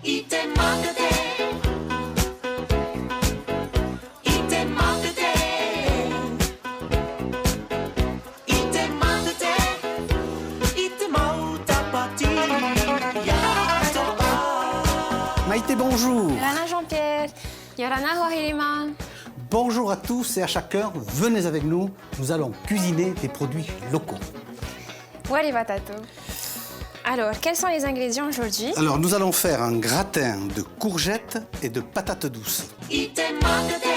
Il te manque de thé. Il te manque de thé. Il te manque de thé. Il te manque ta partie. Maïté, bonjour. Yorana Jean-Pierre, Yorana Hohiriman. Bonjour à tous et à chacun. Venez avec nous. Nous allons cuisiner des produits locaux. Wari Batato. Alors, quels sont les ingrédients aujourd'hui? Alors, nous allons faire un gratin de courgettes et de patates douces. Il te manque de thé.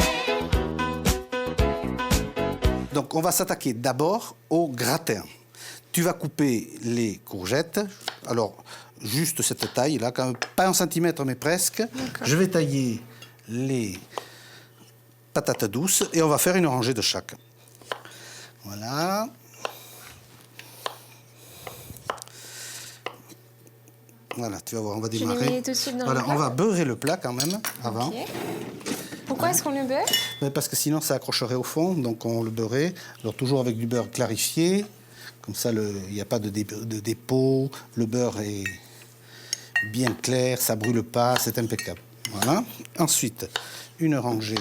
Donc, on va s'attaquer d'abord au gratin. Tu vas couper les courgettes. Alors, juste cette taille, là, quand même, pas 1 centimètre, mais presque. Je vais tailler les patates douces et on va faire une rangée de chaque. Voilà. Voilà, tu vas voir, on va démarrer. les mets tout de suite dans voilà, le plat. on va beurrer le plat quand même avant. Ok. Pourquoi est-ce qu'on le beurre? Mais parce que sinon ça accrocherait au fond, donc on le beurrait. Alors toujours avec du beurre clarifié, comme ça il n'y a pas de dépôt, le beurre est bien clair, ça brûle pas, c'est impeccable. Voilà. Ensuite, une rangée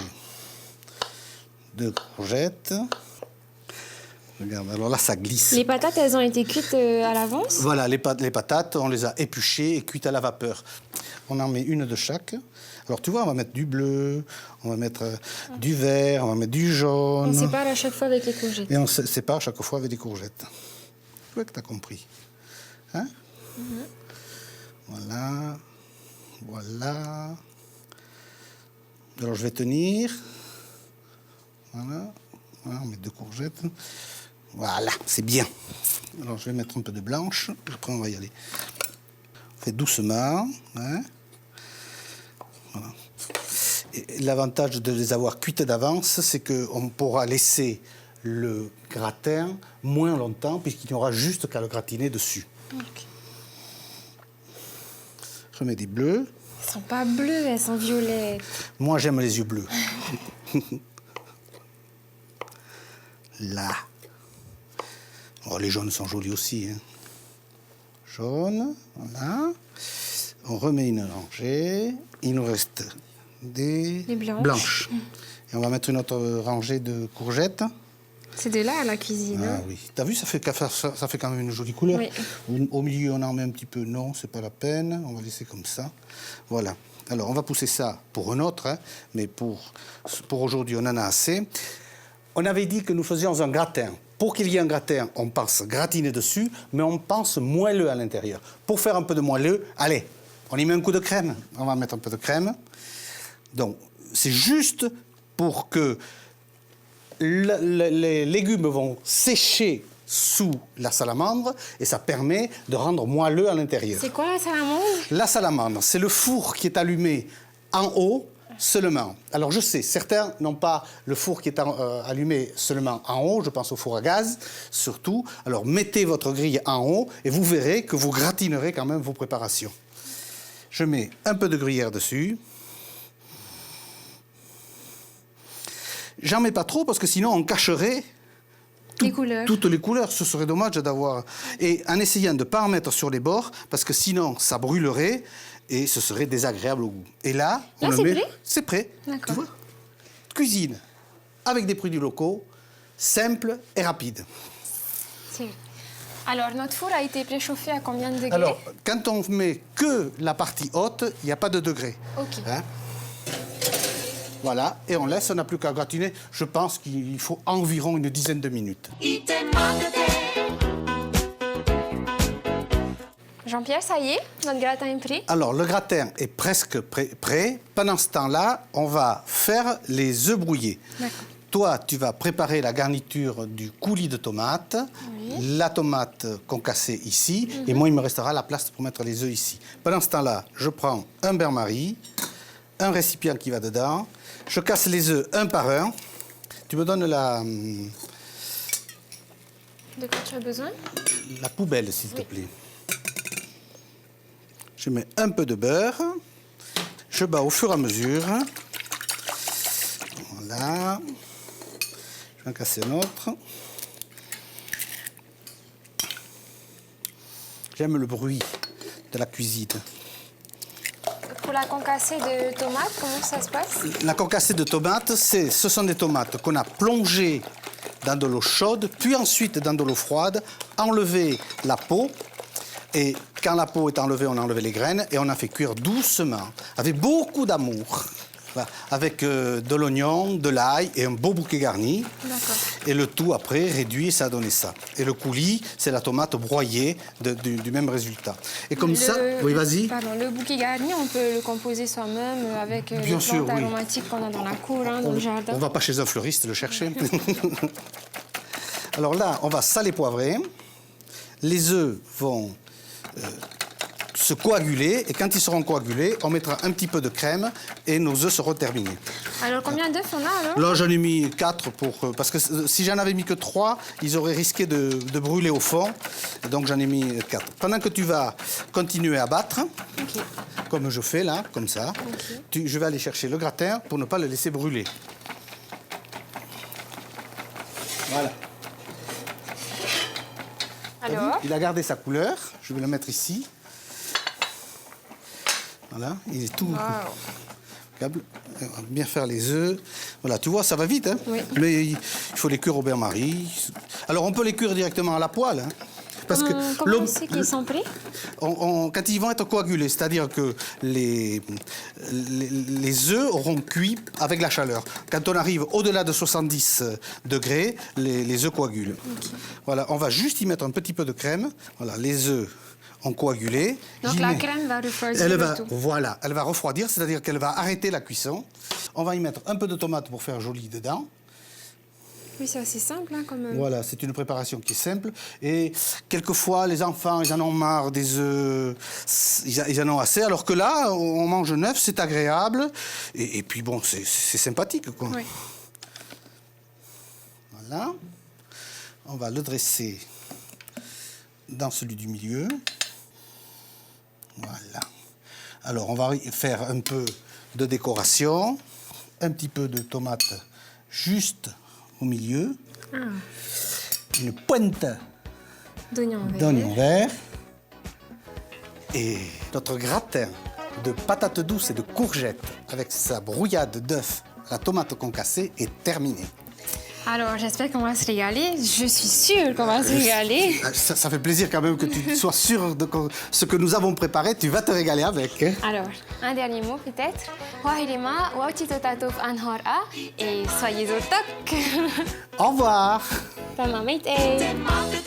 de courgettes. Regarde, alors là ça glisse. Les patates, elles ont été cuites à l'avance? Voilà, les patates, on les a épluchées et cuites à la vapeur. On en met une de chaque. Alors tu vois, on va mettre du bleu, on va mettre du vert, on va mettre du jaune. On sépare à chaque fois avec les courgettes. Et on sépare chaque fois avec des courgettes. Tu vois que tu as compris. Hein? Voilà. Voilà. Alors je vais tenir. Voilà. Voilà, on met 2 courgettes. Voilà, c'est bien. Alors je vais mettre un peu de blanche. Après on va y aller. On fait doucement. Hein? Voilà. Et l'avantage de les avoir cuites d'avance, c'est qu'on pourra laisser le gratin moins longtemps, puisqu'il n'y aura juste qu'à le gratiner dessus. Ok. Je mets des bleus. Elles sont pas bleues, elles sont violettes. Moi, j'aime les yeux bleus. Là. Oh, les jaunes sont jolis aussi. Hein. Jaune, voilà. On remet une rangée. Il nous reste des Les blanches. blanches. Et on va mettre une autre rangée de courgettes. C'est de là à la cuisine. Ah Hein? oui. T'as vu, ça fait quand même une jolie couleur. Oui. Au milieu, on en met un petit peu. Non, c'est pas la peine. On va laisser comme ça. Voilà. Alors, on va pousser ça pour un autre, hein, mais pour aujourd'hui, on en a assez. On avait dit que nous faisions un gratin. Pour qu'il y ait un gratin, on pense gratiner dessus, mais on pense moelleux à l'intérieur. Pour faire un peu de moelleux, allez, on y met un coup de crème. On va mettre un peu de crème. Donc, c'est juste pour que les légumes vont sécher sous la salamandre et ça permet de rendre moelleux à l'intérieur. C'est quoi la salamandre? La salamandre, c'est le four qui est allumé en haut seulement. Alors je sais, certains n'ont pas le four qui est allumé seulement en haut, je pense au four à gaz surtout. Alors mettez votre grille en haut et vous verrez que vous gratinerez quand même vos préparations. Je mets un peu de gruyère dessus. J'en mets pas trop parce que sinon on cacherait Les couleurs. toutes les couleurs. Ce serait dommage d'avoir... Et en essayant de ne pas en mettre sur les bords parce que sinon ça brûlerait et ce serait désagréable au goût. Et là, on le c'est met... prêt? C'est prêt. D'accord. Tu vois? Cuisine avec des produits locaux, simple et rapide. C'est vrai. Alors, notre four a été préchauffé à combien de degrés? Alors, quand on met que la partie haute, il n'y a pas de degré. Ok. Hein? Voilà, et on laisse, on n'a plus qu'à gratiner. Je pense qu'il faut environ une dizaine de minutes. Il te manque de thé. Jean-Pierre, ça y est, notre gratin est prêt. Alors, le gratin est presque prêt. Pendant ce temps-là, on va faire les œufs brouillés. D'accord. Toi, tu vas préparer la garniture du coulis de tomates, la tomate concassée ici, et moi, il me restera la place pour mettre les œufs ici. Pendant ce temps-là, je prends un bain-marie, un récipient qui va dedans, je casse les œufs un par un. Tu me donnes la De quoi tu as besoin? poubelle, s'il te plaît. Je mets un peu de beurre. Je bats au fur et à mesure. Voilà. Je vais en casser un autre. J'aime le bruit de la cuisine. Pour la concassée de tomates, comment ça se passe? La concassée de tomates, ce sont des tomates qu'on a plongées dans de l'eau chaude, puis ensuite dans de l'eau froide, enlevé la peau. Et quand la peau est enlevée, on a enlevé les graines et on a fait cuire doucement, avec beaucoup d'amour. Voilà, avec de l'oignon, de l'ail et un beau bouquet garni. D'accord. Et le tout après réduit et ça a donné ça. Et le coulis, c'est la tomate broyée du même résultat. Et comme ça, oui, vas-y. Pardon, le bouquet garni, on peut le composer soi-même avec les Bien sûr, plantes oui. aromatiques qu'on a dans la cour, hein, dans le jardin. On va pas chez un fleuriste le chercher. Alors là, on va saler poivrer. Les œufs vont se coaguler et quand ils seront coagulés, on mettra un petit peu de crème et nos œufs seront terminés. Alors, combien d'œufs on a alors? Là, j'en ai mis 4 parce que si j'en avais mis que 3, ils auraient risqué de brûler au fond. Donc, j'en ai mis 4. Pendant que tu vas continuer à battre, comme je fais là, comme ça, je vais aller chercher le gratin pour ne pas le laisser brûler. Voilà. Alors? Il a gardé sa couleur. Je vais le mettre ici. Voilà, il est tout. Wow. On va bien faire les œufs. Voilà, tu vois, ça va vite, hein? Oui. Mais il faut les cuire au bain-marie. Alors, on peut les cuire directement à la poêle, hein? Parce que Comment on sait qu'ils sont prêts? quand ils vont être coagulés, c'est-à-dire que les œufs auront cuit avec la chaleur. Quand on arrive au-delà de 70 degrés, les œufs coagulent. Voilà, on va juste y mettre un petit peu de crème. Voilà, les œufs ont coagulé. Donc, la crème va refroidir Elle le va, tout. voilà, elle va refroidir, c'est-à-dire qu'elle va arrêter la cuisson. On va y mettre un peu de tomate pour faire joli dedans. Oui, c'est assez simple, hein, comme... Voilà, c'est une préparation qui est simple. Et quelquefois, les enfants, ils en ont marre des œufs, ils en ont assez. Alors que là, on mange neuf, c'est agréable. Et puis bon, c'est sympathique, quoi. Oui. Voilà. On va le dresser dans celui du milieu. Voilà. Alors, on va faire un peu de décoration. Un petit peu de tomate juste au milieu. Une pointe d'oignon vert. Et notre gratin de patates douces et de courgettes avec sa brouillade d'œufs à la tomate concassée est terminé. Alors, j'espère qu'on va se régaler. Je suis sûre qu'on va se régaler. Ça fait plaisir quand même que tu sois sûr de ce que nous avons préparé. Tu vas te régaler avec. Hein? Alors, un dernier mot peut-être. Wahilima, wauchitotatuf anhora et soyez au toc. Au revoir. Tamamite. Mother